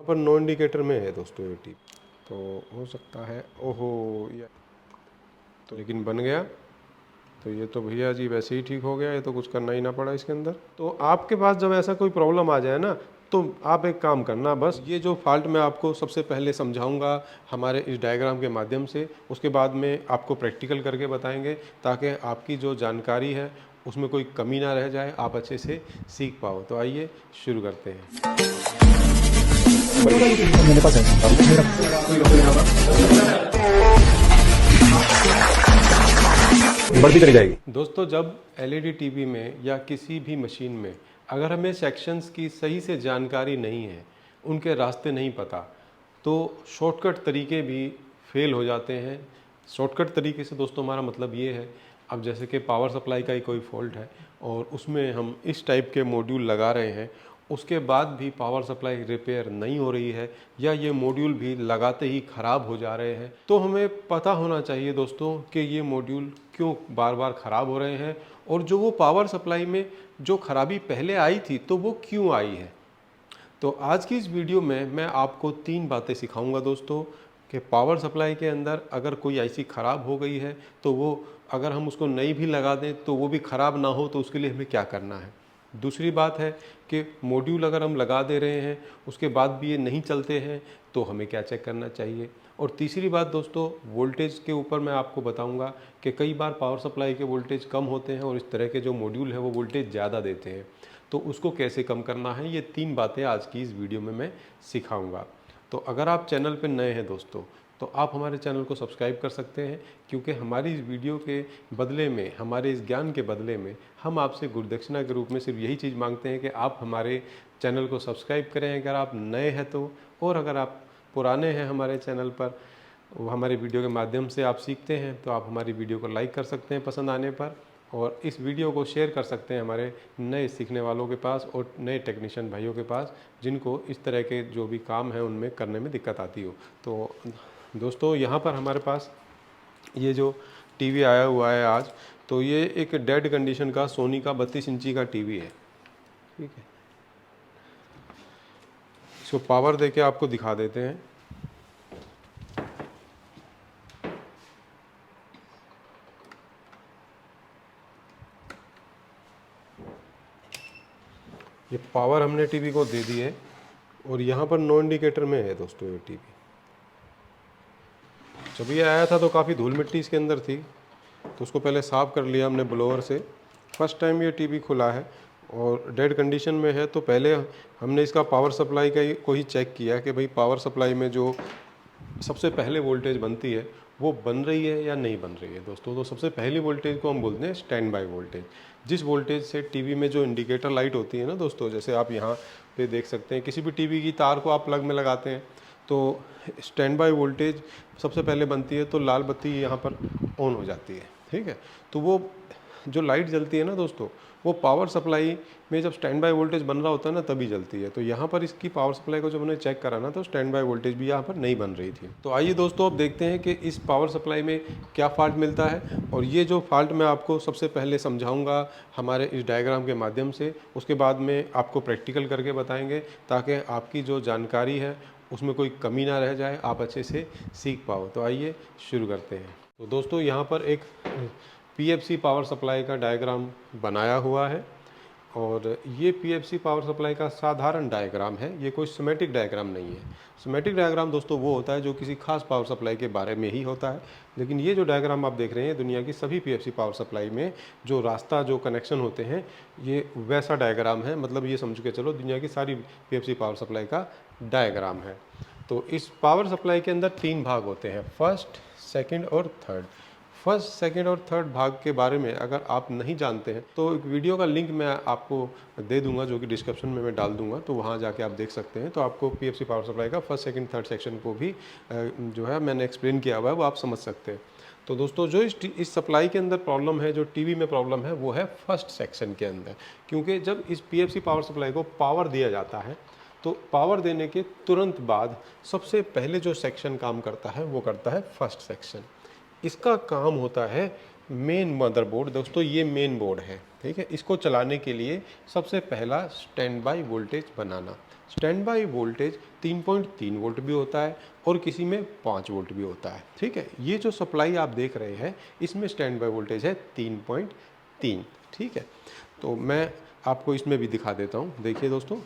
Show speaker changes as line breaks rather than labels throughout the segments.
पर no indicator में है दोस्तों ये टीवी, तो हो सकता है ओहो या तो, लेकिन बन गया। तो ये तो भैया जी वैसे ही ठीक हो गया, ये तो कुछ करना ही ना पड़ा इसके अंदर। तो आपके पास जब ऐसा कोई प्रॉब्लम आ जाए ना, तो आप एक काम करना, बस ये जो फॉल्ट मैं आपको सबसे पहले समझाऊंगा हमारे इस डायग्राम के माध्यम से, उसके बाद में आपको प्रैक्टिकल करके बताएंगे, ताकि आपकी जो जानकारी है उसमें कोई कमी ना रह जाए, आप अच्छे से सीख पाओ। तो आइए शुरू करते हैं।
मेरे पास है बढ़ती चली जाएगी।
दोस्तों, जब एलईडी टीवी में या किसी भी मशीन में अगर हमें सेक्शंस की सही से जानकारी नहीं है, उनके रास्ते नहीं पता, तो शॉर्टकट तरीके भी फेल हो जाते हैं। शॉर्टकट तरीके से दोस्तों हमारा मतलब ये है, अब जैसे कि पावर सप्लाई का ही कोई फॉल्ट है और उसमें हम इस टाइप के मॉड्यूल लगा रहे हैं, उसके बाद भी पावर सप्लाई रिपेयर नहीं हो रही है या ये मॉड्यूल भी लगाते ही ख़राब हो जा रहे हैं, तो हमें पता होना चाहिए दोस्तों कि ये मॉड्यूल क्यों बार बार ख़राब हो रहे हैं और जो वो पावर सप्लाई में जो खराबी पहले आई थी तो वो क्यों आई है। तो आज की इस वीडियो में मैं आपको 3 बातें सिखाऊंगा दोस्तों, कि पावर सप्लाई के अंदर अगर कोई ऐसी ख़राब हो गई है तो वो अगर हम उसको नई भी लगा दें तो वो भी ख़राब ना हो, तो उसके लिए हमें क्या करना है। दूसरी बात है कि मॉड्यूल अगर हम लगा दे रहे हैं उसके बाद भी ये नहीं चलते हैं तो हमें क्या चेक करना चाहिए। और तीसरी बात दोस्तों, वोल्टेज के ऊपर मैं आपको बताऊंगा कि कई बार पावर सप्लाई के वोल्टेज कम होते हैं और इस तरह के जो मॉड्यूल है वो वोल्टेज ज़्यादा देते हैं, तो उसको कैसे कम करना है। ये 3 बातें आज की इस वीडियो में मैं सिखाऊंगा। तो अगर आप चैनल पर नए हैं दोस्तों, तो आप हमारे चैनल को सब्सक्राइब कर सकते हैं, क्योंकि हमारी इस वीडियो के बदले में, हमारे इस ज्ञान के बदले में हम आपसे गुरुदक्षिणा के रूप में सिर्फ यही चीज़ मांगते हैं कि आप हमारे चैनल को सब्सक्राइब करें अगर आप नए हैं तो, और अगर आप पुराने हैं हमारे चैनल पर, हमारे वीडियो के माध्यम से आप सीखते हैं, तो आप हमारी वीडियो को लाइक कर सकते हैं पसंद आने पर, और इस वीडियो को शेयर कर सकते हैं हमारे नए सीखने वालों के पास और नए टेक्नीशियन भाइयों के पास, जिनको इस तरह के जो भी काम है उनमें करने में दिक्कत आती हो। तो दोस्तों, यहाँ पर हमारे पास ये जो टीवी आया हुआ है आज, तो ये एक डेड कंडीशन का सोनी का 32 इंची का टीवी है, ठीक है। इसको पावर देके आपको दिखा देते हैं। ये पावर हमने टीवी को दे दी है और यहाँ पर नो इंडिकेटर में है दोस्तों ये टीवी। जब ये आया था तो काफ़ी धूल मिट्टी इसके अंदर थी, तो उसको पहले साफ़ कर लिया हमने ब्लोअर से। फर्स्ट टाइम ये टीवी खुला है और डेड कंडीशन में है, तो पहले हमने इसका पावर सप्लाई को ही चेक किया कि भाई पावर सप्लाई में जो सबसे पहले वोल्टेज बनती है वो बन रही है या नहीं बन रही है दोस्तों। तो सबसे पहली वोल्टेज को हम बोलते हैं स्टैंड बाय वोल्टेज। जिस वोल्टेज से टीवी में जो इंडिकेटर लाइट होती है ना दोस्तों, जैसे आप यहाँ पे देख सकते हैं, किसी भी टीवी की तार को आप प्लग में लगाते हैं तो स्टैंड बाय वोल्टेज सबसे पहले बनती है, तो लाल बत्ती यहाँ पर ऑन हो जाती है, ठीक है। तो वो जो लाइट जलती है ना दोस्तों, वो पावर सप्लाई में जब स्टैंड बाय वोल्टेज बन रहा होता है ना तभी जलती है। तो यहाँ पर इसकी पावर सप्लाई को जब हमने चेक करा ना, तो स्टैंड बाय वोल्टेज भी यहाँ पर नहीं बन रही थी। तो आइए दोस्तों, अब देखते हैं कि इस पावर सप्लाई में क्या फॉल्ट मिलता है, और ये जो फॉल्ट मैं आपको सबसे पहले समझाऊंगा हमारे इस डायग्राम के माध्यम से, उसके बाद में आपको प्रैक्टिकल करके बताएंगे, ताकि आपकी जो जानकारी है उसमें कोई कमी ना रह जाए, आप अच्छे से सीख पाओ। तो आइए शुरू करते हैं। तो दोस्तों, यहाँ पर एक पीएफसी पावर सप्लाई का डायग्राम बनाया हुआ है, और ये पीएफसी पावर सप्लाई का साधारण डायग्राम है, ये कोई सिमेटिक डायग्राम नहीं है। सिमेटिक डायग्राम दोस्तों वो होता है जो किसी खास पावर सप्लाई के बारे में ही होता है, लेकिन ये जो डायग्राम आप देख रहे हैं दुनिया की सभी पीएफसी पावर सप्लाई में जो रास्ता, जो कनेक्शन होते हैं, ये वैसा डायग्राम है। मतलब ये समझ के चलो दुनिया की सारी पीएफसी पावर सप्लाई का डायग्राम है। तो इस पावर सप्लाई के अंदर 3 भाग होते हैं, फर्स्ट, सेकेंड और थर्ड। फर्स्ट, सेकंड और थर्ड भाग के बारे में अगर आप नहीं जानते हैं तो एक वीडियो का लिंक मैं आपको दे दूंगा, जो कि डिस्क्रिप्शन में मैं डाल दूंगा, तो वहाँ जाके आप देख सकते हैं। तो आपको पीएफसी पावर सप्लाई का फर्स्ट, सेकंड, थर्ड सेक्शन को भी जो है मैंने एक्सप्लेन किया हुआ है, वो आप समझ सकते हैं। तो दोस्तों, जो इस सप्लाई के अंदर प्रॉब्लम है, जो टीवी में प्रॉब्लम है, वो है फर्स्ट सेक्शन के अंदर। क्योंकि जब इस पीएफसी पावर सप्लाई को पावर दिया जाता है, तो पावर देने के तुरंत बाद सबसे पहले जो सेक्शन काम करता है वो करता है फर्स्ट सेक्शन। इसका काम होता है मेन मदरबोर्ड। दोस्तों, ये मेन बोर्ड है, ठीक है। इसको चलाने के लिए सबसे पहला stand by voltage banana. Stand by voltage 3.3 volt भी होता है और किसी में 5 वोल्ट भी होता है। ठीक है, ये जो सप्लाई आप देख रहे हैं इसमें स्टैंड बाई वोल्टेज है 3.3। ठीक है, तो मैं आपको इसमें भी दिखा देता हूँ। देखिए दोस्तों,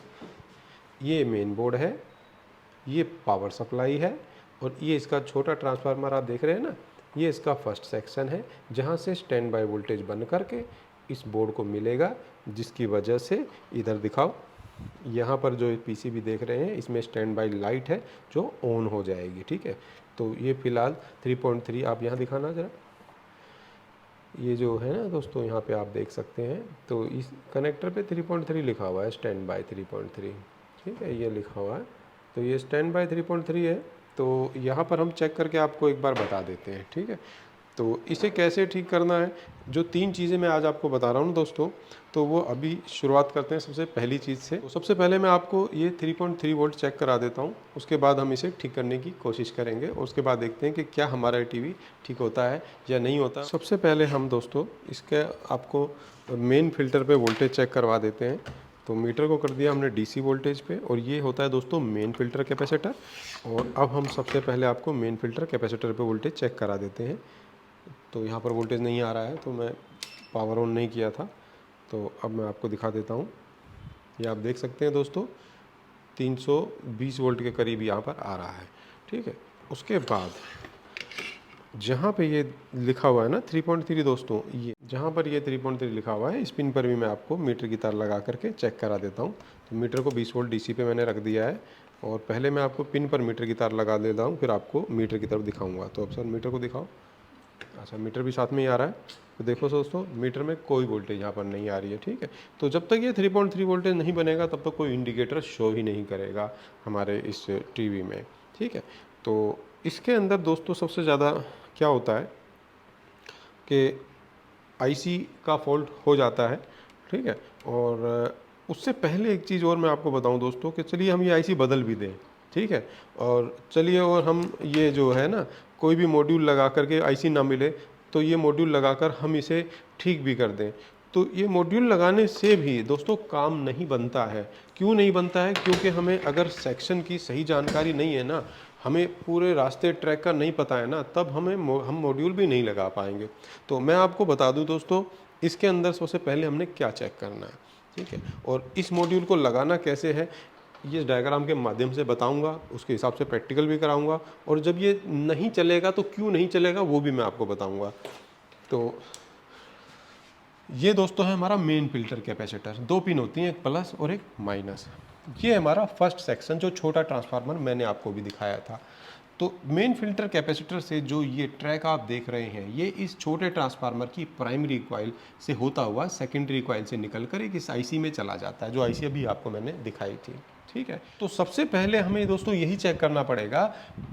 ये मेन बोर्ड है, ये पावर सप्लाई है और ये इसका छोटा ट्रांसफार्मर आप देख रहे हैं ना, ये इसका फर्स्ट सेक्शन है जहाँ से स्टैंड बाई वोल्टेज बन करके इस बोर्ड को मिलेगा, जिसकी वजह से इधर दिखाओ, यहाँ पर जो पीसीबी देख रहे हैं इसमें स्टैंड बाई लाइट है जो ऑन हो जाएगी। ठीक है, तो ये फिलहाल 3.3 आप यहाँ दिखाना ज़रा, ये जो है ना दोस्तों यहाँ पे आप देख सकते हैं, तो इस कनेक्टर पे 3.3 लिखा हुआ है, स्टैंड बाई 3.3। ठीक है, ये लिखा हुआ है, तो ये स्टैंड बाई 3.3 है। तो यहाँ पर हम चेक करके आपको एक बार बता देते हैं। ठीक है, तो इसे कैसे ठीक करना है, जो 3 चीज़ें मैं आज आपको बता रहा हूँ दोस्तों, तो वो अभी शुरुआत करते हैं सबसे पहली चीज़ से। तो सबसे पहले मैं आपको ये 3.3 वोल्ट चेक करा देता हूँ, उसके बाद हम इसे ठीक करने की कोशिश करेंगे और उसके बाद देखते हैं कि क्या हमारा टीवी ठीक होता है या नहीं होता। सबसे पहले हम दोस्तों इसके आपको मेन फिल्टर पे वोल्टेज चेक करवा देते हैं। तो मीटर को कर दिया हमने डीसी वोल्टेज पे और ये होता है दोस्तों मेन फिल्टर कैपेसिटर। और अब हम सबसे पहले आपको मेन फिल्टर कैपेसिटर पे वोल्टेज चेक करा देते हैं। तो यहाँ पर वोल्टेज नहीं आ रहा है, तो मैं पावर ऑन नहीं किया था, तो अब मैं आपको दिखा देता हूँ। ये आप देख सकते हैं दोस्तों 320 वोल्ट के करीब यहाँ पर आ रहा है। ठीक है, उसके बाद जहाँ पे ये लिखा हुआ है ना 3.3 दोस्तों, ये जहाँ पर ये 3.3 लिखा हुआ है, इस पिन पर भी मैं आपको मीटर की तार लगा करके चेक करा देता हूँ। तो मीटर को 20 वोल्ट डीसी पे मैंने रख दिया है और पहले मैं आपको पिन पर मीटर की तार लगा देता हूँ, फिर आपको मीटर की तरफ दिखाऊंगा। तो अब सर मीटर को दिखाओ। अच्छा, मीटर भी साथ में ही आ रहा है। तो देखो दोस्तों, मीटर में कोई वोल्टेज यहाँ पर नहीं आ रही है। ठीक है, तो जब तक ये 3.3 वोल्टेज नहीं बनेगा तब तक कोई इंडिकेटर शो ही नहीं करेगा हमारे इस टीवी में। ठीक है, तो इसके अंदर दोस्तों सबसे ज़्यादा क्या होता है कि आईसी का फॉल्ट हो जाता है। ठीक है, और उससे पहले एक चीज़ और मैं आपको बताऊं दोस्तों कि चलिए हम ये आईसी बदल भी दें। ठीक है, और चलिए और हम ये जो है ना कोई भी मॉड्यूल लगा करके आईसी ना मिले तो ये मॉड्यूल लगाकर हम इसे ठीक भी कर दें। तो ये मॉड्यूल लगाने से भी दोस्तों काम नहीं बनता है। क्यों नहीं बनता है? क्योंकि हमें अगर सेक्शन की सही जानकारी नहीं है ना, हमें पूरे रास्ते ट्रैक का नहीं पता है ना, तब हम मॉड्यूल भी नहीं लगा पाएंगे। तो मैं आपको बता दूं दोस्तों, इसके अंदर सबसे पहले हमने क्या चेक करना है। ठीक है, और इस मॉड्यूल को लगाना कैसे है ये डायग्राम के माध्यम से बताऊंगा, उसके हिसाब से प्रैक्टिकल भी कराऊंगा, और जब ये नहीं चलेगा तो क्यों नहीं चलेगा वो भी मैं आपको बताऊंगा। तो ये दोस्तों है हमारा मेन फिल्टर कैपेसिटर। 2 पिन होती हैं, एक प्लस और एक माइनस। ये हमारा फर्स्ट सेक्शन जो छोटा ट्रांसफार्मर मैंने आपको भी दिखाया था। तो मेन फिल्टर कैपेसिटर से जो ये ट्रैक आप देख रहे हैं, ये इस छोटे ट्रांसफार्मर की प्राइमरी कॉइल से होता हुआ सेकेंडरी कॉइल से निकलकर एक इस आईसी में चला जाता है, जो आईसी अभी आपको मैंने दिखाई थी। ठीक है, तो सबसे पहले हमें दोस्तों यही चेक करना पड़ेगा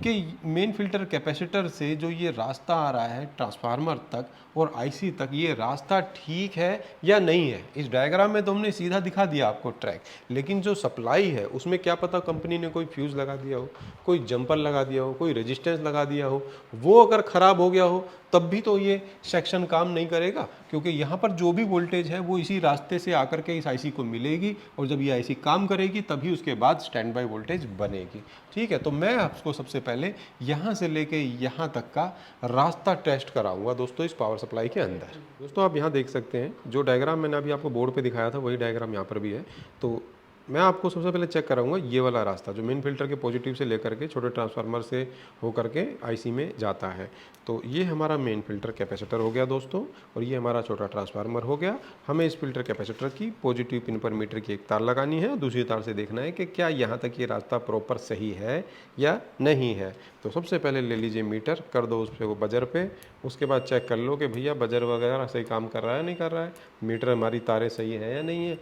कि मेन फिल्टर कैपेसिटर से जो ये रास्ता आ रहा है ट्रांसफार्मर तक और आईसी तक, ये रास्ता ठीक है या नहीं है। इस डायग्राम में तो हमने सीधा दिखा दिया आपको ट्रैक, लेकिन जो सप्लाई है उसमें क्या पता कंपनी ने कोई फ्यूज़ लगा दिया हो, कोई जंपर लगा दिया हो, कोई रेजिस्टेंस लगा दिया हो, वो अगर ख़राब हो गया हो तब भी तो ये सेक्शन काम नहीं करेगा, क्योंकि यहाँ पर जो भी वोल्टेज है वो इसी रास्ते से आकर के इस आईसी को मिलेगी, और जब ये आईसी काम करेगी तभी उसके बाद स्टैंड बाई वोल्टेज बनेगी। ठीक है, तो मैं आपको सबसे पहले यहाँ से लेके यहाँ तक का रास्ता टेस्ट कराऊंगा दोस्तों इस पावर सप्लाई के अंदर। दोस्तों आप यहाँ देख सकते हैं जो डायग्राम मैंने अभी आपको बोर्ड पे दिखाया था वही डायग्राम यहाँ पर भी है। तो मैं आपको सबसे पहले चेक कराऊंगा ये वाला रास्ता जो मेन फिल्टर के पॉजिटिव से लेकर के छोटे ट्रांसफार्मर से होकर के आईसी में जाता है। तो ये हमारा मेन फिल्टर कैपेसिटर हो गया दोस्तों, और ये हमारा छोटा ट्रांसफार्मर हो गया। हमें इस फिल्टर कैपेसिटर की पॉजिटिव पिन पर मीटर की एक तार लगानी है और दूसरी तार से देखना है कि क्या यहाँ तक ये रास्ता प्रॉपर सही है या नहीं है। तो सबसे पहले ले लीजिए मीटर, कर दो उस पर वो बजर पे, उसके बाद चेक कर लो कि भैया बजर वगैरह सही काम कर रहा है नहीं कर रहा है, मीटर हमारी तारें सही है या नहीं है।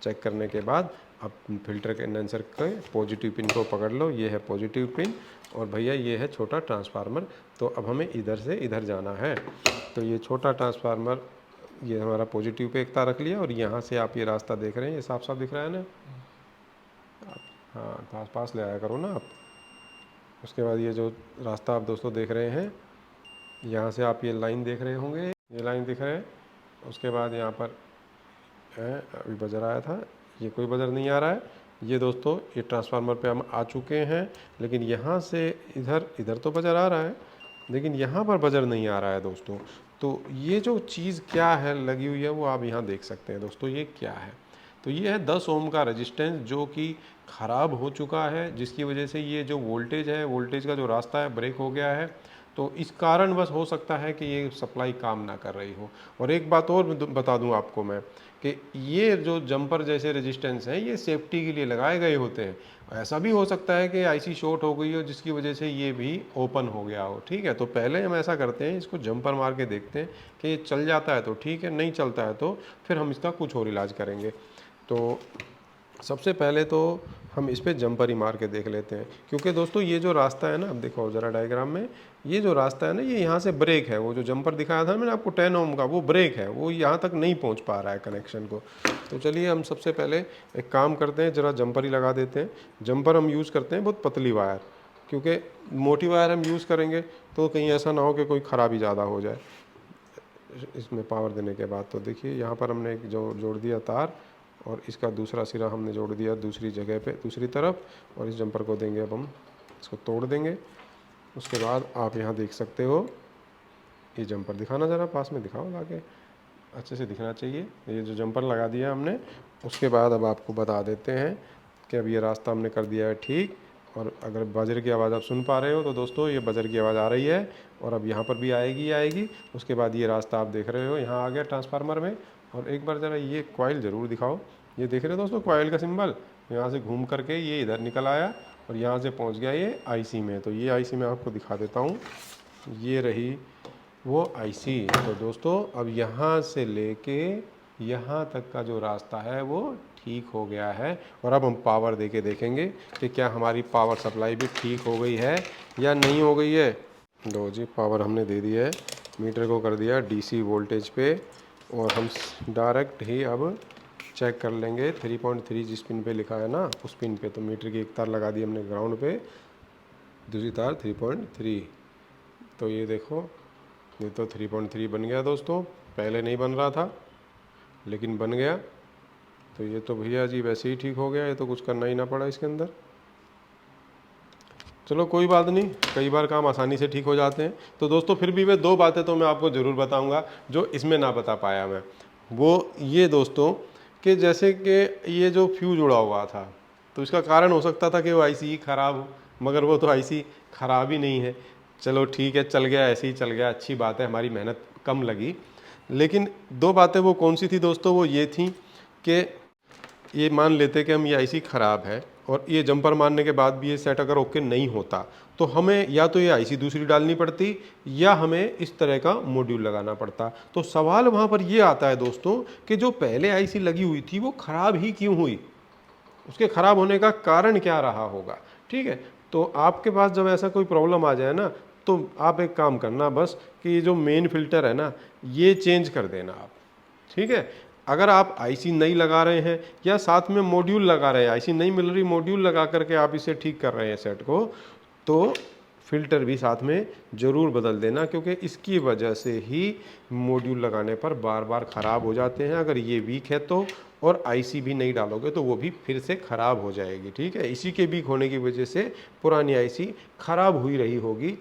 चेक करने के बाद अब फिल्टर कंडेंसर के पॉजिटिव पिन को पकड़ लो, ये है पॉजिटिव पिन, और भैया ये है छोटा ट्रांसफार्मर। तो अब हमें इधर से इधर जाना है। तो ये छोटा ट्रांसफार्मर ये हमारा पॉजिटिव पे एक तार रख लिया, और यहाँ से आप ये रास्ता देख रहे हैं, ये साफ साफ दिख रहा है ना, हाँ पास पास ले आया करो ना आप। उसके बाद ये जो रास्ता आप दोस्तों देख रहे हैं, यहाँ से आप ये लाइन देख रहे होंगे, ये लाइन दिख रहे हैं। उसके बाद यहाँ पर है, अभी बजर आया था, ये कोई बजर नहीं आ रहा है, ये दोस्तों ये ट्रांसफार्मर पे हम आ चुके हैं, लेकिन यहाँ से इधर इधर तो बजर आ रहा है, लेकिन यहाँ पर बजर नहीं आ रहा है दोस्तों। तो ये जो चीज़ क्या है लगी हुई है वो आप यहाँ देख सकते हैं दोस्तों, ये क्या है। तो ये है 10 ओम का रेजिस्टेंस जो कि ख़राब हो चुका है, जिसकी वजह से ये जो वोल्टेज है, वोल्टेज का जो रास्ता है ब्रेक हो गया है। तो इस कारण बस हो सकता है कि ये सप्लाई काम ना कर रही हो। और एक बात और बता दूं आपको मैं कि ये जो जंपर जैसे रेजिस्टेंस हैं ये सेफ्टी के लिए लगाए गए होते हैं। ऐसा भी हो सकता है कि आईसी शॉर्ट हो गई हो जिसकी वजह से ये भी ओपन हो गया हो, ठीक है। तो पहले हम ऐसा करते हैं, इसको जंपर मार के देखते हैं कि ये चल जाता है तो ठीक है, नहीं चलता है तो फिर हम इसका कुछ और इलाज करेंगे। तो सबसे पहले तो हम इस पर जंपर ही मार के देख लेते हैं, क्योंकि दोस्तों ये जो रास्ता है ना, अब देखो ज़रा डायग्राम में, ये जो रास्ता है ना ये यहाँ से ब्रेक है। वो जो जंपर दिखाया था मैंने आपको 10 ओम का, वो ब्रेक है, वो यहाँ तक नहीं पहुँच पा रहा है कनेक्शन को। तो चलिए हम सबसे पहले एक काम करते हैं, ज़रा जंपर ही लगा देते हैं। जंपर हम यूज़ करते हैं बहुत पतली वायर, क्योंकि मोटी वायर हम यूज़ करेंगे तो कहीं ऐसा ना हो कि कोई ख़राबी ज़्यादा हो जाए इसमें पावर देने के बाद। तो देखिए यहाँ पर हमने एक जोड़ दिया तार, और इसका दूसरा सिरा हमने जोड़ दिया दूसरी जगह पे दूसरी तरफ, और इस जंपर को देंगे अब हम इसको तोड़ देंगे। उसके बाद आप यहाँ देख सकते हो ये जंपर, दिखाना ज़रा पास में दिखाओ, लाके अच्छे से दिखना चाहिए। ये जो जंपर लगा दिया हमने, उसके बाद अब आपको बता देते हैं कि अब ये रास्ता हमने कर दिया है ठीक। और अगर बजर की आवाज़ आप सुन पा रहे हो तो दोस्तों ये बजर की आवाज़ आ रही है, और अब यहाँ पर भी आएगी। उसके बाद ये रास्ता आप देख रहे हो यहाँ आ गया ट्रांसफार्मर में। और एक बार ज़रा ये कॉइल ज़रूर दिखाओ, ये देख रहे हो दोस्तों कॉइल का सिंबल, यहाँ से घूम करके ये इधर निकल आया और यहाँ से पहुँच गया ये आईसी में। तो ये आईसी मैं आपको दिखा देता हूँ, ये रही वो आईसी। तो दोस्तों अब यहाँ से लेके यहाँ तक का जो रास्ता है वो ठीक हो गया है। और अब हम पावर दे के देखेंगे कि क्या हमारी पावर सप्लाई भी ठीक हो गई है या नहीं हो गई है। लो जी, पावर हमने दे दी है, मीटर को कर दिया डीसी वोल्टेज पे, और हम डायरेक्ट ही अब चेक कर लेंगे 3.3 जिस पिन पे लिखा है ना उस पिन पे। तो मीटर की एक तार लगा दी हमने ग्राउंड पे, दूसरी तार 3.3। तो ये देखो ये तो 3.3 बन गया दोस्तों, पहले नहीं बन रहा था लेकिन बन गया। तो ये तो भैया जी वैसे ही ठीक हो गया, ये तो कुछ करना ही ना पड़ा इसके अंदर। चलो कोई बात नहीं, कई बार काम आसानी से ठीक हो जाते हैं। तो दोस्तों फिर भी मैं 2 बातें तो मैं आपको ज़रूर बताऊंगा जो इसमें ना बता पाया मैं। वो ये दोस्तों कि जैसे कि ये जो फ्यूज उड़ा हुआ था, तो इसका कारण हो सकता था कि वो आईसी ही ख़राब हो, मगर वो तो आईसी ख़राब ही नहीं है। चलो ठीक है, चल गया, ऐसे ही चल गया, अच्छी बात है, हमारी मेहनत कम लगी। लेकिन 2 बातें वो कौन सी थी दोस्तों, वो ये थी कि ये मान लेते कि हम ये आईसी ख़राब है और ये जंपर मारने के बाद भी ये सेट अगर ओके नहीं होता तो हमें या तो ये आईसी दूसरी डालनी पड़ती या हमें इस तरह का मॉड्यूल लगाना पड़ता। तो सवाल वहाँ पर ये आता है दोस्तों कि जो पहले आईसी लगी हुई थी वो ख़राब ही क्यों हुई, उसके ख़राब होने का कारण क्या रहा होगा। ठीक है, तो आपके पास जब ऐसा कोई प्रॉब्लम आ जाए ना तो आप एक काम करना बस कि ये जो मेन फिल्टर है ना ये चेंज कर देना आप। ठीक है, अगर आप आईसी नहीं लगा रहे हैं या साथ में मॉड्यूल लगा रहे हैं, आईसी नहीं मिल रही, मॉड्यूल लगा करके आप इसे ठीक कर रहे हैं सेट को, तो फिल्टर भी साथ में ज़रूर बदल देना, क्योंकि इसकी वजह से ही मॉड्यूल लगाने पर बार बार ख़राब हो जाते हैं। अगर ये वीक है तो, और आईसी भी नहीं डालोगे तो वो भी फिर से ख़राब हो जाएगी। ठीक है, इसी के वीक होने की वजह से पुरानी आईसी ख़राब हुई रही होगी,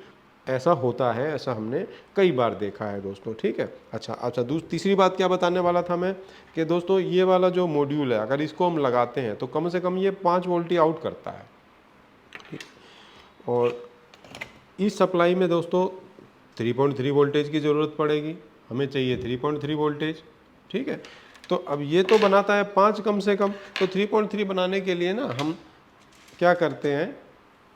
ऐसा होता है, ऐसा हमने कई बार देखा है दोस्तों। ठीक है, अच्छा तीसरी बात क्या बताने वाला था मैं कि दोस्तों ये वाला जो मॉड्यूल है अगर इसको हम लगाते हैं तो कम से कम ये 5 वोल्ट ही आउट करता है। और इस सप्लाई में दोस्तों 3.3 वोल्टेज की ज़रूरत पड़ेगी, हमें चाहिए 3.3 वोल्टेज। ठीक है, तो अब ये तो बनाता है 5 कम से कम, तो 3.3 बनाने के लिए ना हम क्या करते हैं,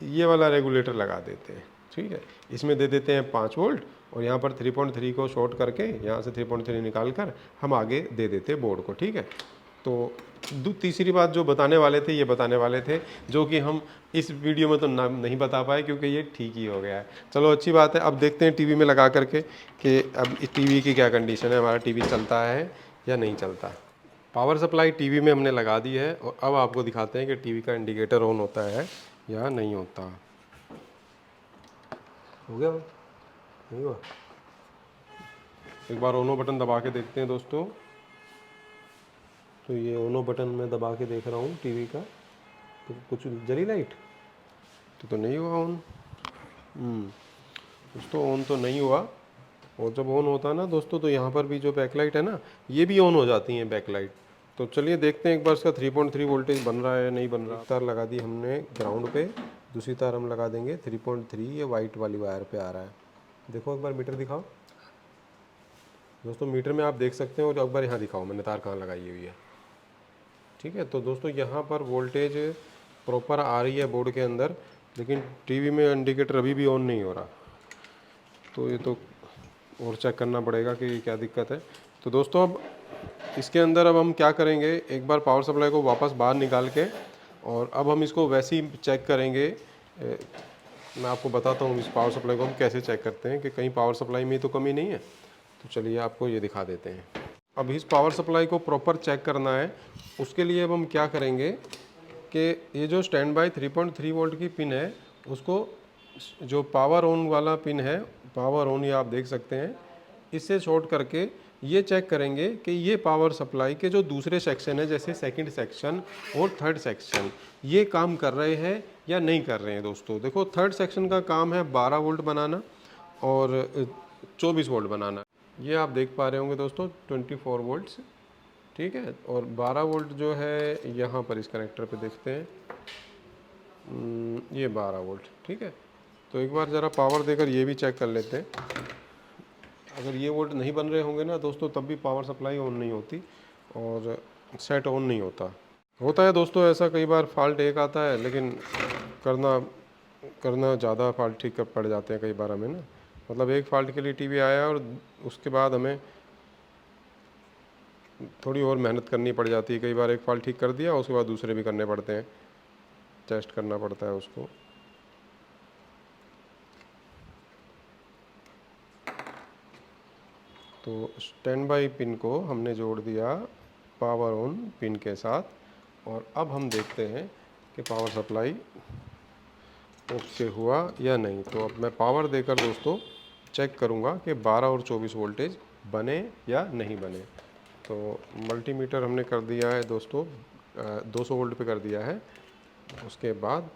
ये वाला रेगुलेटर लगा देते हैं। ठीक है, इसमें दे देते हैं 5 वोल्ट और यहाँ पर 3.3 को शॉर्ट करके यहाँ से 3.3 निकाल कर हम आगे दे देते बोर्ड को। ठीक है, तो तीसरी बात जो बताने वाले थे, ये बताने वाले थे जो कि हम इस वीडियो में तो नहीं बता पाए क्योंकि ये ठीक ही हो गया है। चलो अच्छी बात है, अब देखते हैं टीवी में लगा करके कि अब इस टीवी की क्या कंडीशन है, हमारा टीवी चलता है या नहीं चलता। पावर सप्लाई टीवी में हमने लगा दी है और अब आपको दिखाते हैं कि टीवी का इंडिकेटर ऑन होता है या नहीं होता। हो गया, नहीं हुआ? एक बार ऑनो बटन दबा के देखते हैं दोस्तों। तो ये ऑनो बटन मैं दबा के देख रहा हूँ टीवी का, तो कुछ जली लाइट तो नहीं हुआ ऑन। कुछ तो ऑन तो नहीं हुआ। और जब ऑन होता है ना दोस्तों तो यहाँ पर भी जो बैकलाइट है ना ये भी ऑन हो जाती हैं बैकलाइट। तो चलिए देखते हैं एक बार इसका 3.3 वोल्टेज बन रहा है या नहीं बन रहा। तार लगा दी हमने ग्राउंड पे, दूसरी तार हम लगा देंगे 3.3, ये वाइट वाली वायर पे आ रहा है। देखो एक बार मीटर दिखाओ दोस्तों, मीटर में आप देख सकते हो। और एक बार यहाँ दिखाओ मैंने तार कहाँ लगाई हुई है। ठीक है, तो दोस्तों यहाँ पर वोल्टेज प्रॉपर आ रही है बोर्ड के अंदर, लेकिन टीवी में इंडिकेटर अभी भी ऑन नहीं हो रहा। तो ये तो और चेक करना पड़ेगा कि क्या दिक्कत है। तो दोस्तों अब इसके अंदर अब हम क्या करेंगे, एक बार पावर सप्लाई को वापस बाहर निकाल के और अब हम इसको वैसे ही चेक करेंगे। मैं आपको बताता हूँ इस पावर सप्लाई को हम कैसे चेक करते हैं कि कहीं पावर सप्लाई में तो कमी नहीं है। तो चलिए आपको ये दिखा देते हैं। अब इस पावर सप्लाई को प्रॉपर चेक करना है, उसके लिए अब हम क्या करेंगे कि ये जो स्टैंड बाय 3.3 वोल्ट की पिन है उसको, जो पावर ऑन वाला पिन है, पावर ऑन ये आप देख सकते हैं, इससे शॉर्ट करके ये चेक करेंगे कि ये पावर सप्लाई के जो दूसरे सेक्शन है जैसे सेकंड सेक्शन और थर्ड सेक्शन ये काम कर रहे हैं या नहीं कर रहे हैं। दोस्तों देखो थर्ड सेक्शन का काम है 12 वोल्ट बनाना और 24 वोल्ट बनाना। ये आप देख पा रहे होंगे दोस्तों 24 वोल्ट्स, ठीक है। और 12 वोल्ट जो है यहाँ पर इस कनेक्टर पे देखते हैं, ये 12 वोल्ट, ठीक है। तो एक बार ज़रा पावर देकर ये भी चेक कर लेते हैं। अगर ये वोल्ट नहीं बन रहे होंगे ना दोस्तों तब भी पावर सप्लाई ऑन नहीं होती और सेट ऑन नहीं होता है दोस्तों। ऐसा कई बार फॉल्ट एक आता है, लेकिन करना ज़्यादा फॉल्ट ठीक कर पड़ जाते हैं कई बार हमें ना। मतलब एक फॉल्ट के लिए टीवी आया और उसके बाद हमें थोड़ी और मेहनत करनी पड़ जाती है। कई बार एक फॉल्ट ठीक कर दिया उसके बाद दूसरे भी करने पड़ते हैं, टेस्ट करना पड़ता है उसको। तो स्टैंड बाई पिन को हमने जोड़ दिया पावर ऑन पिन के साथ और अब हम देखते हैं कि पावर सप्लाई ओके हुआ या नहीं। तो अब मैं पावर देकर दोस्तों चेक करूंगा कि 12 और 24 वोल्टेज बने या नहीं बने। तो मल्टीमीटर हमने कर दिया है दोस्तों 200 वोल्ट पे कर दिया है। उसके बाद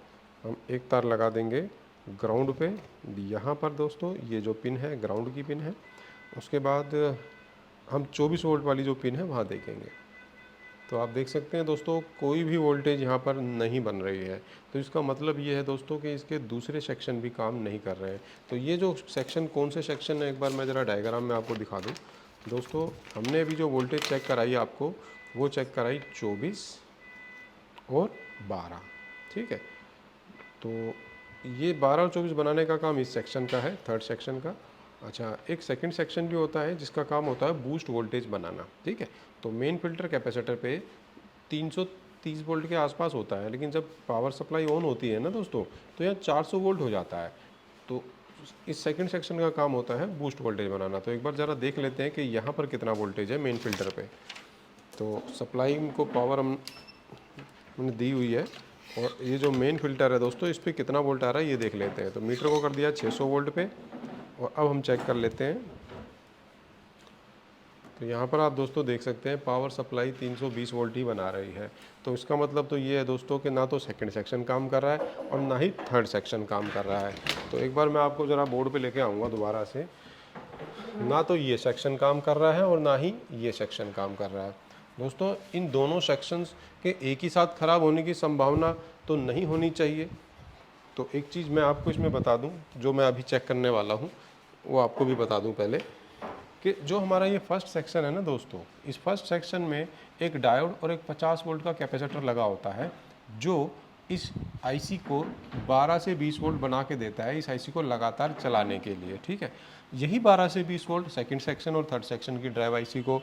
हम एक तार लगा देंगे ग्राउंड पे, यहाँ पर दोस्तों ये जो पिन है ग्राउंड की पिन है। उसके बाद हम 24 वोल्ट वाली जो पिन है वहाँ देखेंगे। तो आप देख सकते हैं दोस्तों कोई भी वोल्टेज यहाँ पर नहीं बन रही है। तो इसका मतलब ये है दोस्तों कि इसके दूसरे सेक्शन भी काम नहीं कर रहे हैं। तो ये जो सेक्शन कौन से सेक्शन है एक बार मैं ज़रा डायग्राम में आपको दिखा दूँ। दोस्तों हमने अभी जो वोल्टेज चेक कराई आपको वो चेक कराई 24 और 12, ठीक है। तो ये 12 और 24 बनाने का काम इस सेक्शन का है, थर्ड सेक्शन का। अच्छा, एक सेकंड सेक्शन भी होता है जिसका काम होता है बूस्ट वोल्टेज बनाना, ठीक है। तो मेन फिल्टर कैपेसिटर पे 330 वोल्ट के आसपास होता है, लेकिन जब पावर सप्लाई ऑन होती है ना दोस्तों तो यहाँ 400 वोल्ट हो जाता है। तो इस सेकंड सेक्शन का काम होता है बूस्ट वोल्टेज बनाना। तो एक बार ज़रा देख लेते हैं कि यहाँ पर कितना वोल्टेज है मेन फिल्टर पे। तो सप्लाई को पावर हमने दी हुई है और ये जो मेन फिल्टर है दोस्तों इस पर कितना वोल्ट आ रहा है ये देख लेते हैं। तो मीटर को कर दिया 600 वोल्ट पे और अब हम चेक कर लेते हैं। तो यहाँ पर आप दोस्तों देख सकते हैं पावर सप्लाई 320 वोल्ट ही बना रही है। तो इसका मतलब तो ये है दोस्तों कि ना तो सेकंड सेक्शन काम कर रहा है और ना ही थर्ड सेक्शन काम कर रहा है। तो एक बार मैं आपको ज़रा बोर्ड पे लेके आऊँगा दोबारा से। ना तो ये सेक्शन काम कर रहा है और ना ही ये सेक्शन काम कर रहा है। दोस्तों इन दोनों सेक्शंस के एक ही साथ ख़राब होने की संभावना तो नहीं होनी चाहिए। तो एक चीज़ मैं आपको इसमें बता दूं, जो मैं अभी चेक करने वाला हूं वो आपको भी बता दूं पहले, कि जो हमारा ये फर्स्ट सेक्शन है ना दोस्तों, इस फर्स्ट सेक्शन में एक डायोड और एक 50 वोल्ट का कैपेसिटर लगा होता है जो इस आईसी को 12 से 20 वोल्ट बना के देता है इस आईसी को लगातार चलाने के लिए, ठीक है। यही 12 से 20 वोल्ट सेकंड सेक्शन और थर्ड सेक्शन की ड्राइव आईसी को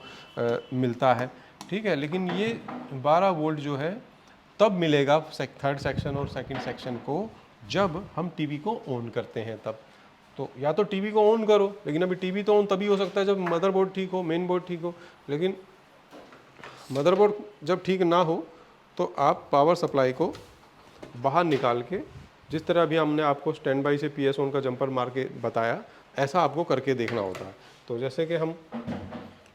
मिलता है, ठीक है। लेकिन ये 12 वोल्ट जो है तब मिलेगा थर्ड सेक्शन और सेकंड सेक्शन को जब हम टीवी को ऑन करते हैं तब। तो या तो टीवी को ऑन करो, लेकिन अभी टीवी तो ऑन तभी हो सकता है जब मदरबोर्ड ठीक हो, मेन बोर्ड ठीक हो। लेकिन मदरबोर्ड जब ठीक ना हो तो आप पावर सप्लाई को बाहर निकाल के, जिस तरह अभी हमने आपको स्टैंड बाई से PS ऑन का जंपर मार के बताया, ऐसा आपको करके देखना होता है। तो जैसे कि हम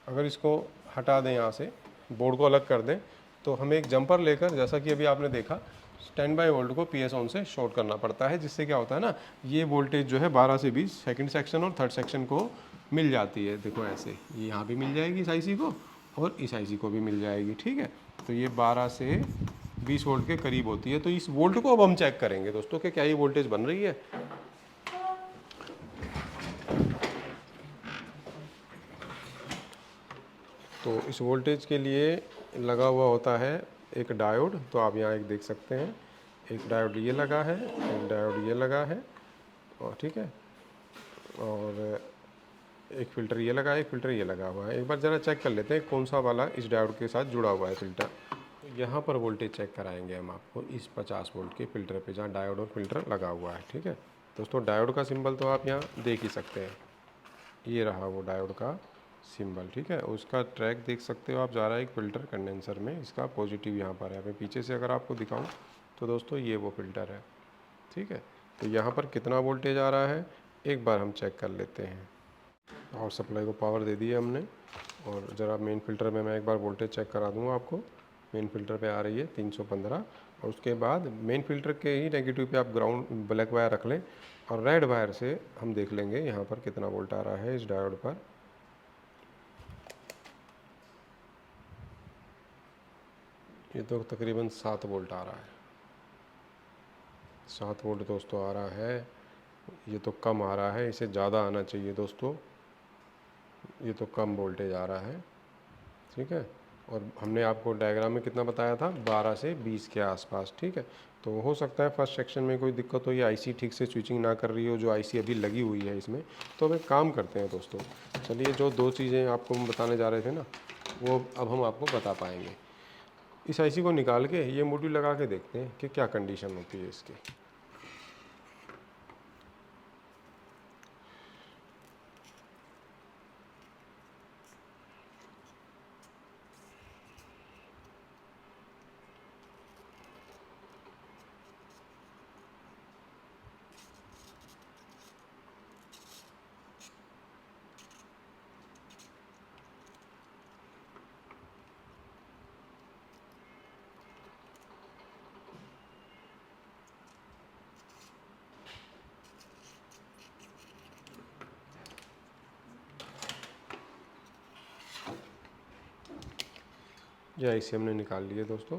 अगर इसको हटा दें, यहाँ से बोर्ड को अलग कर दें, तो हमें एक जंपर लेकर, जैसा कि अभी आपने देखा स्टैंड बाई वोल्ट को पी एस ऑन से शॉर्ट करना पड़ता है, जिससे क्या होता है ना, ये वोल्टेज जो है 12 से 20 सेकंड सेक्शन और थर्ड सेक्शन को मिल जाती है। देखो ऐसे ये यहाँ भी मिल जाएगी इस आईसी को और इस आईसी को भी मिल जाएगी, ठीक है। तो ये 12 से 20 वोल्ट के करीब होती है। तो इस वोल्ट को अब हम चेक करेंगे दोस्तों कि क्या ये वोल्टेज बन रही है। तो इस वोल्टेज के लिए लगा हुआ होता है एक डायोड। तो आप यहाँ एक देख सकते हैं, एक डायोड ये लगा है, एक डायोड ये लगा है, और ठीक है, और एक फ़िल्टर ये लगा है, एक फ़िल्टर ये लगा हुआ है। एक बार ज़रा चेक कर लेते हैं कौन सा वाला इस डायोड के साथ जुड़ा हुआ है फ़िल्टर। तो यहाँ पर वोल्टेज चेक कराएंगे हम आपको इस 50 वोल्ट के फ़िल्टर पे, जहाँ डायोड और फ़िल्टर लगा हुआ है, ठीक है। दोस्तों डायोड का सिंबल तो आप यहाँ देख ही सकते हैं, ये रहा वो डायोड का सिंबल, ठीक है। उसका ट्रैक देख सकते हो आप, जा रहा है एक फ़िल्टर कंडेंसर में, इसका पॉजिटिव यहाँ पर है। मैं पीछे से अगर आपको दिखाऊँ तो दोस्तों ये वो फ़िल्टर है, ठीक है। तो यहाँ पर कितना वोल्टेज आ रहा है एक बार हम चेक कर लेते हैं। पावर सप्लाई को पावर दे दी है हमने, और ज़रा मेन फ़िल्टर में मैं एक बार वोल्टेज चेक करा दूँगा आपको। मेन फ़िल्टर पे आ रही है 315, और उसके बाद मेन फ़िल्टर के ही नेगेटिव पे आप ग्राउंड ब्लैक वायर रख लें, और रेड वायर से हम देख लेंगे यहाँ पर कितना वोल्ट आ रहा है इस डायोड पर। ये तो तकरीबन 7 वोल्ट आ रहा है, 7 वोल्ट दोस्तों आ रहा है। ये तो कम आ रहा है, इसे ज़्यादा आना चाहिए दोस्तों। ये तो कम वोल्टेज आ रहा है, ठीक है। और हमने आपको डायग्राम में कितना बताया था, 12 से 20 के आसपास, ठीक है। तो हो सकता है फर्स्ट सेक्शन में कोई दिक्कत हो, या आईसी ठीक से स्विचिंग ना कर रही हो, जो आईसी अभी लगी हुई है इसमें। तो अब एक काम करते हैं दोस्तों, चलिए जो 2 चीज़ें आपको हम बताने जा रहे थे ना, वो अब हम आपको बता पाएंगे। इस आईसी को निकाल के ये मॉड्यूल लगा के देखते हैं कि क्या कंडीशन होती है इसकी। ये आईसी हमने निकाल लिए दोस्तों।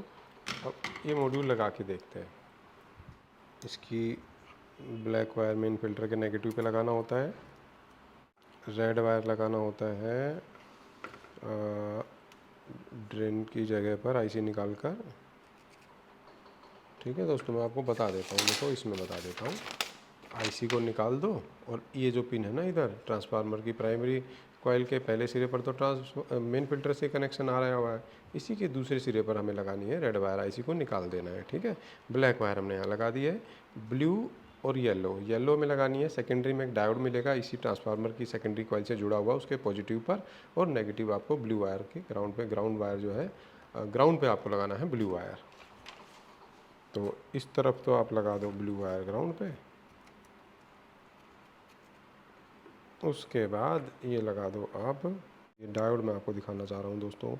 अब ये मॉड्यूल लगा के देखते हैं। इसकी ब्लैक वायर मेन फ़िल्टर के नेगेटिव पे लगाना होता है, रेड वायर लगाना होता है ड्रेन की जगह पर आईसी निकाल कर, ठीक है दोस्तों। मैं आपको बता देता हूँ, देखो इसमें बता देता हूँ। आईसी को निकाल दो, और ये जो पिन है ना इधर ट्रांसफार्मर की प्राइमरी कॉइल के पहले सिरे पर तो मेन फ़िल्टर से कनेक्शन आ रहा हुआ है, इसी के दूसरे सिरे पर हमें लगानी है रेड वायर, आईसी को निकाल देना है, ठीक है। ब्लैक वायर हमने यहाँ लगा दी है। ब्लू और येलो में लगानी है। सेकेंडरी में एक डायोड मिलेगा इसी ट्रांसफार्मर की सेकेंडरी कॉइल से जुड़ा हुआ, उसके पॉजिटिव पर, और नेगेटिव आपको ब्लू वायर के ग्राउंड पे, ग्राउंड वायर जो है ग्राउंड पे आपको लगाना है ब्लू वायर। तो इस तरफ तो आप लगा दो ब्लू वायर ग्राउंड पे, उसके बाद ये लगा दो आप। ये डायोड मैं आपको दिखाना चाह रहा हूँ दोस्तों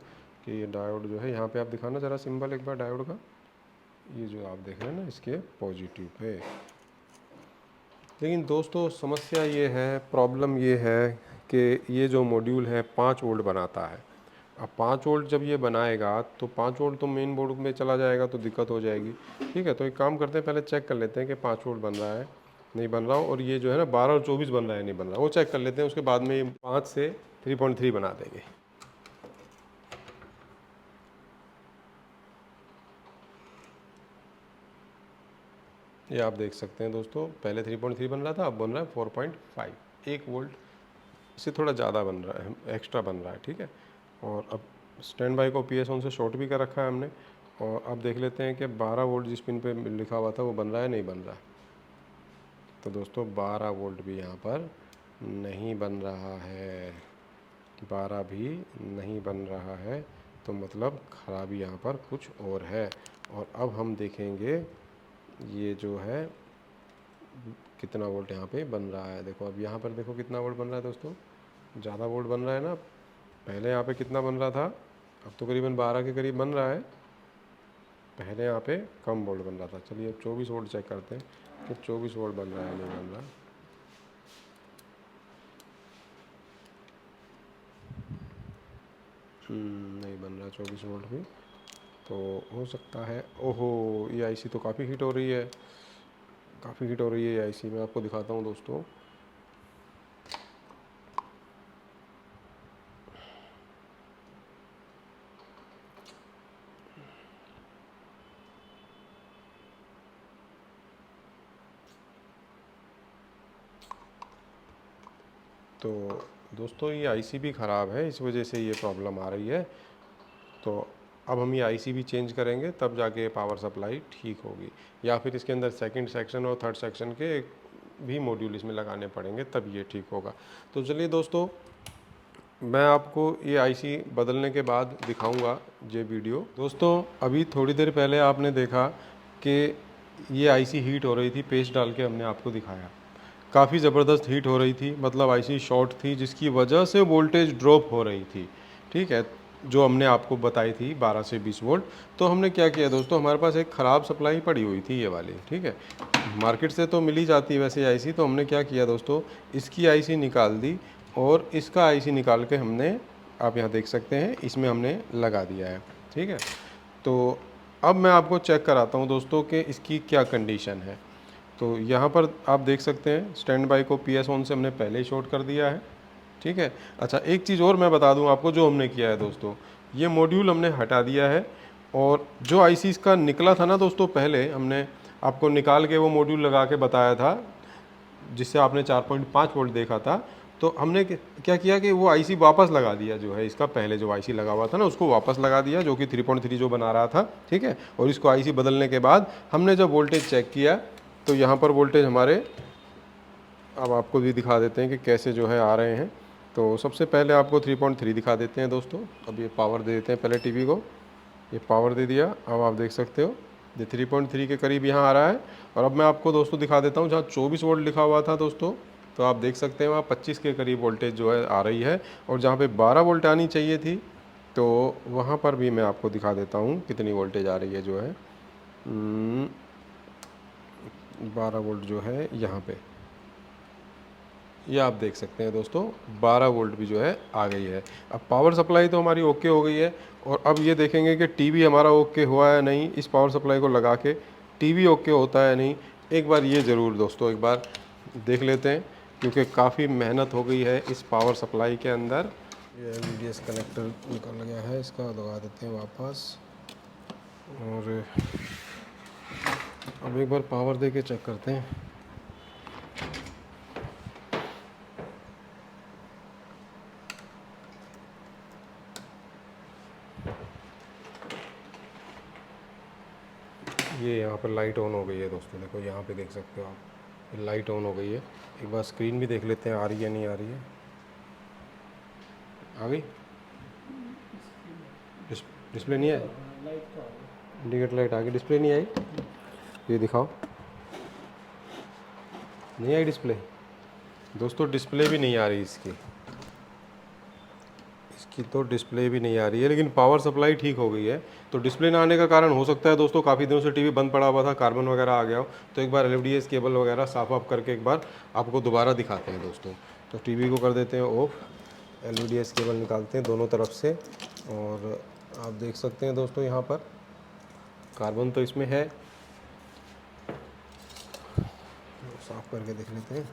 कि ये डायोड जो है, यहाँ पे आप दिखाना ज़रा सिंबल एक बार डायोड का, ये जो आप देख रहे हैं ना इसके पॉजिटिव पे। लेकिन दोस्तों समस्या ये है, प्रॉब्लम ये है कि ये जो मॉड्यूल है 5 वोल्ट बनाता है। अब 5 वोल्ट जब ये बनाएगा तो 5 वोल्ट तो मेन बोर्ड में चला जाएगा, तो दिक्कत हो जाएगी, ठीक है। तो एक काम करते हैं, पहले चेक कर लेते हैं कि 5 वोल्ट बन रहा है नहीं बन रहा हो, और ये जो है ना 12 और 24 बन रहा है नहीं बन रहा, वो चेक कर लेते हैं। उसके बाद में ये 5 से 3.3 बना देंगे। ये आप देख सकते हैं दोस्तों, पहले 3.3 बन रहा था, अब बन रहा है 4.5, 1 वोल्ट से थोड़ा ज़्यादा बन रहा है, एक्स्ट्रा बन रहा है, ठीक है। और अब स्टैंड बाई को पी एस ऑन से शॉर्ट भी कर रखा है हमने, और अब देख लेते हैं कि 12 वोल्ट जिस पिन पे लिखा हुआ था वो बन रहा है नहीं बन रहा है। तो दोस्तों 12 वोल्ट भी यहाँ पर नहीं बन रहा है, 12 भी नहीं बन रहा है, तो मतलब ख़राबी यहाँ पर कुछ और है। और अब हम देखेंगे ये जो है कितना वोल्ट यहाँ पे बन रहा है। देखो अब यहाँ पर देखो कितना वोल्ट बन रहा है दोस्तों, ज़्यादा वोल्ट बन रहा है ना। पहले यहाँ पे कितना बन रहा था, अब तो करीबन 12 के करीब बन रहा है, पहले यहाँ पे कम वोल्ट बन रहा था। चलिए अब 24 वोल्ट चेक करते हैं कि 24 वोल्ट बन रहा है नहीं बन रहा। नहीं बन रहा 24 वोल्ट भी। तो हो सकता है, ओहो ये आईसी तो काफ़ी हीट हो रही है, काफ़ी हीट हो रही है ये आईसी। मैं आपको दिखाता हूँ दोस्तों। तो दोस्तों ये आईसी भी ख़राब है, इस वजह से ये प्रॉब्लम आ रही है। तो अब हम ये आईसी भी चेंज करेंगे तब जाके पावर सप्लाई ठीक होगी, या फिर इसके अंदर सेकंड सेक्शन और थर्ड सेक्शन के भी मॉड्यूल इसमें लगाने पड़ेंगे तब ये ठीक होगा। तो चलिए दोस्तों, मैं आपको ये आईसी बदलने के बाद दिखाऊंगा ये वीडियो। दोस्तों अभी थोड़ी देर पहले आपने देखा कि ये आईसी हीट हो रही थी, पेस्ट डाल के हमने आपको दिखाया, काफ़ी ज़बरदस्त हीट हो रही थी, मतलब आईसी शॉर्ट थी जिसकी वजह से वोल्टेज ड्रॉप हो रही थी। ठीक है, जो हमने आपको बताई थी 12 से 20 वोल्ट। तो हमने क्या किया दोस्तों, हमारे पास एक ख़राब सप्लाई पड़ी हुई थी ये वाली। ठीक है, मार्केट से तो मिल ही जाती है वैसे आईसी। तो हमने क्या किया दोस्तों, इसकी आईसी निकाल दी और इसका आईसी निकाल के हमने, आप यहाँ देख सकते हैं, इसमें हमने लगा दिया है। ठीक है, तो अब मैं आपको चेक कराता हूँ दोस्तों कि इसकी क्या कंडीशन है। तो यहाँ पर आप देख सकते हैं स्टैंड बाई को PS ऑन से हमने पहले ही शॉर्ट कर दिया है। ठीक है, अच्छा एक चीज़ और मैं बता दूं आपको जो हमने किया है दोस्तों, ये मॉड्यूल हमने हटा दिया है और जो आईसी इसका निकला था ना दोस्तों, पहले हमने आपको निकाल के वो मॉड्यूल लगा के बताया था जिससे आपने 4.5 वोल्ट देखा था। तो हमने क्या किया कि वो आईसी वापस लगा दिया, जो है इसका पहले जो आईसी लगा हुआ था ना उसको वापस लगा दिया, जो कि 3.3 जो बना रहा था। ठीक है, और इसको आईसी बदलने के बाद हमने जब वोल्टेज चेक किया तो यहाँ पर वोल्टेज हमारे, अब आपको भी दिखा देते हैं कि कैसे जो है आ रहे हैं। तो सबसे पहले आपको 3.3 दिखा देते हैं दोस्तों। अब ये पावर दे देते हैं पहले टीवी को, ये पावर दे दिया। अब आप देख सकते हो ये 3.3 के करीब यहाँ आ रहा है। और अब मैं आपको दोस्तों दिखा देता हूँ, जहाँ 24 वोल्ट लिखा हुआ था दोस्तों, तो आप देख सकते हैं वहाँ 25 के करीब वोल्टेज जो है आ रही है। और जहाँ पे 12 वोल्ट आनी चाहिए थी, तो वहाँ पर भी मैं आपको दिखा देता हूँ कितनी वोल्टेज आ रही है जो है। 12 वोल्ट जो है यहाँ पे, ये आप देख सकते हैं दोस्तों, 12 वोल्ट भी जो है आ गई है। अब पावर सप्लाई तो हमारी ओके हो गई है। और अब ये देखेंगे कि टीवी हमारा ओके हुआ है नहीं, इस पावर सप्लाई को लगा के टीवी ओके होता है नहीं, एक बार ये ज़रूर दोस्तों एक बार देख लेते हैं, क्योंकि काफ़ी मेहनत हो गई है इस पावर सप्लाई के अंदर। ये LVDS कनेक्टर निकल गया है, इसका लगा देते हैं वापस। और अब एक बार पावर दे के चेक करते हैं। ये यहाँ पर लाइट ऑन हो गई है दोस्तों, देखो यहाँ पे देख सकते हो आप, लाइट ऑन हो गई है। एक बार स्क्रीन भी देख लेते हैं आ रही है नहीं आ रही है। आ गई डिस्प्ले नहीं आई, इंडिकेटर लाइट आ गई, डिस्प्ले नहीं आई। ये दिखाओ, नहीं आई डिस्प्ले दोस्तों, डिस्प्ले भी नहीं आ रही इसकी तो डिस्प्ले भी नहीं आ रही है, लेकिन पावर सप्लाई ठीक हो गई है। तो डिस्प्ले ना आने का कारण हो सकता है दोस्तों, काफ़ी दिनों से टीवी बंद पड़ा हुआ था, कार्बन वगैरह आ गया हो। तो एक बार LVDS केबल वगैरह साफ ऑफ करके एक बार आपको दोबारा दिखाते हैं दोस्तों। तो टीवी को कर देते हैं ऑफ, LVDS केबल निकालते हैं दोनों तरफ से। और आप देख सकते हैं दोस्तों यहाँ पर कार्बन तो इसमें है, साफ करके देख लेते हैं।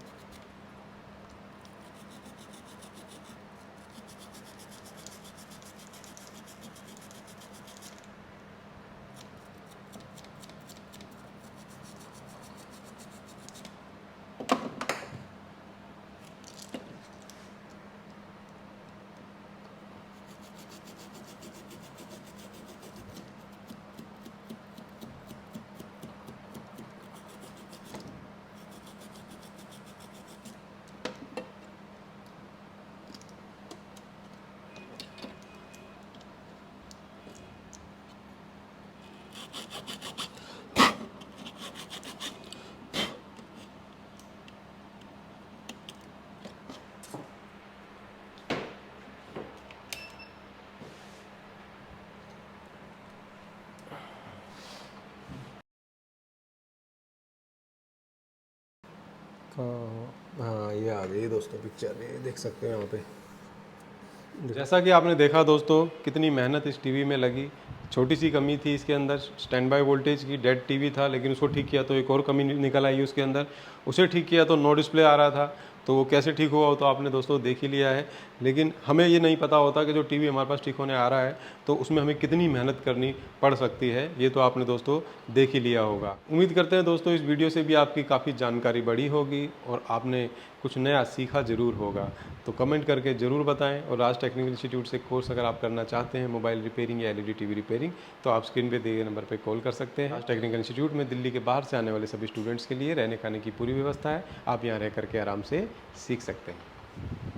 हाँ ये आ गई दोस्तों पिक्चर, ये देख सकते हैं यहाँ पे। जैसा कि आपने देखा दोस्तों कितनी मेहनत इस टीवी में लगी। छोटी सी कमी थी इसके अंदर, स्टैंड बाय वोल्टेज की, डेड टीवी था, लेकिन उसको ठीक किया तो एक और कमी निकल आई उसके अंदर। उसे ठीक किया तो नो डिस्प्ले आ रहा था, तो वो कैसे ठीक हुआ वो तो आपने दोस्तों देख ही लिया है। लेकिन हमें ये नहीं पता होता कि जो टीवी हमारे पास ठीक होने आ रहा है तो उसमें हमें कितनी मेहनत करनी पड़ सकती है, ये तो आपने दोस्तों देख ही लिया होगा। उम्मीद करते हैं दोस्तों इस वीडियो से भी आपकी काफ़ी जानकारी बढ़ी होगी और आपने कुछ नया सीखा ज़रूर होगा। तो कमेंट करके ज़रूर बताएं। और राज टेक्निकल इंस्टीट्यूट से कोर्स अगर आप करना चाहते हैं मोबाइल रिपेयरिंग या एलईडी टीवी रिपेयरिंग, तो आप स्क्रीन पे दिए गए नंबर पे कॉल कर सकते हैं। राज टेक्निकल इंस्टीट्यूट में दिल्ली के बाहर से आने वाले सभी स्टूडेंट्स के लिए रहने खाने की पूरी व्यवस्था है, आप यहाँ रह करके आराम से सीख सकते हैं।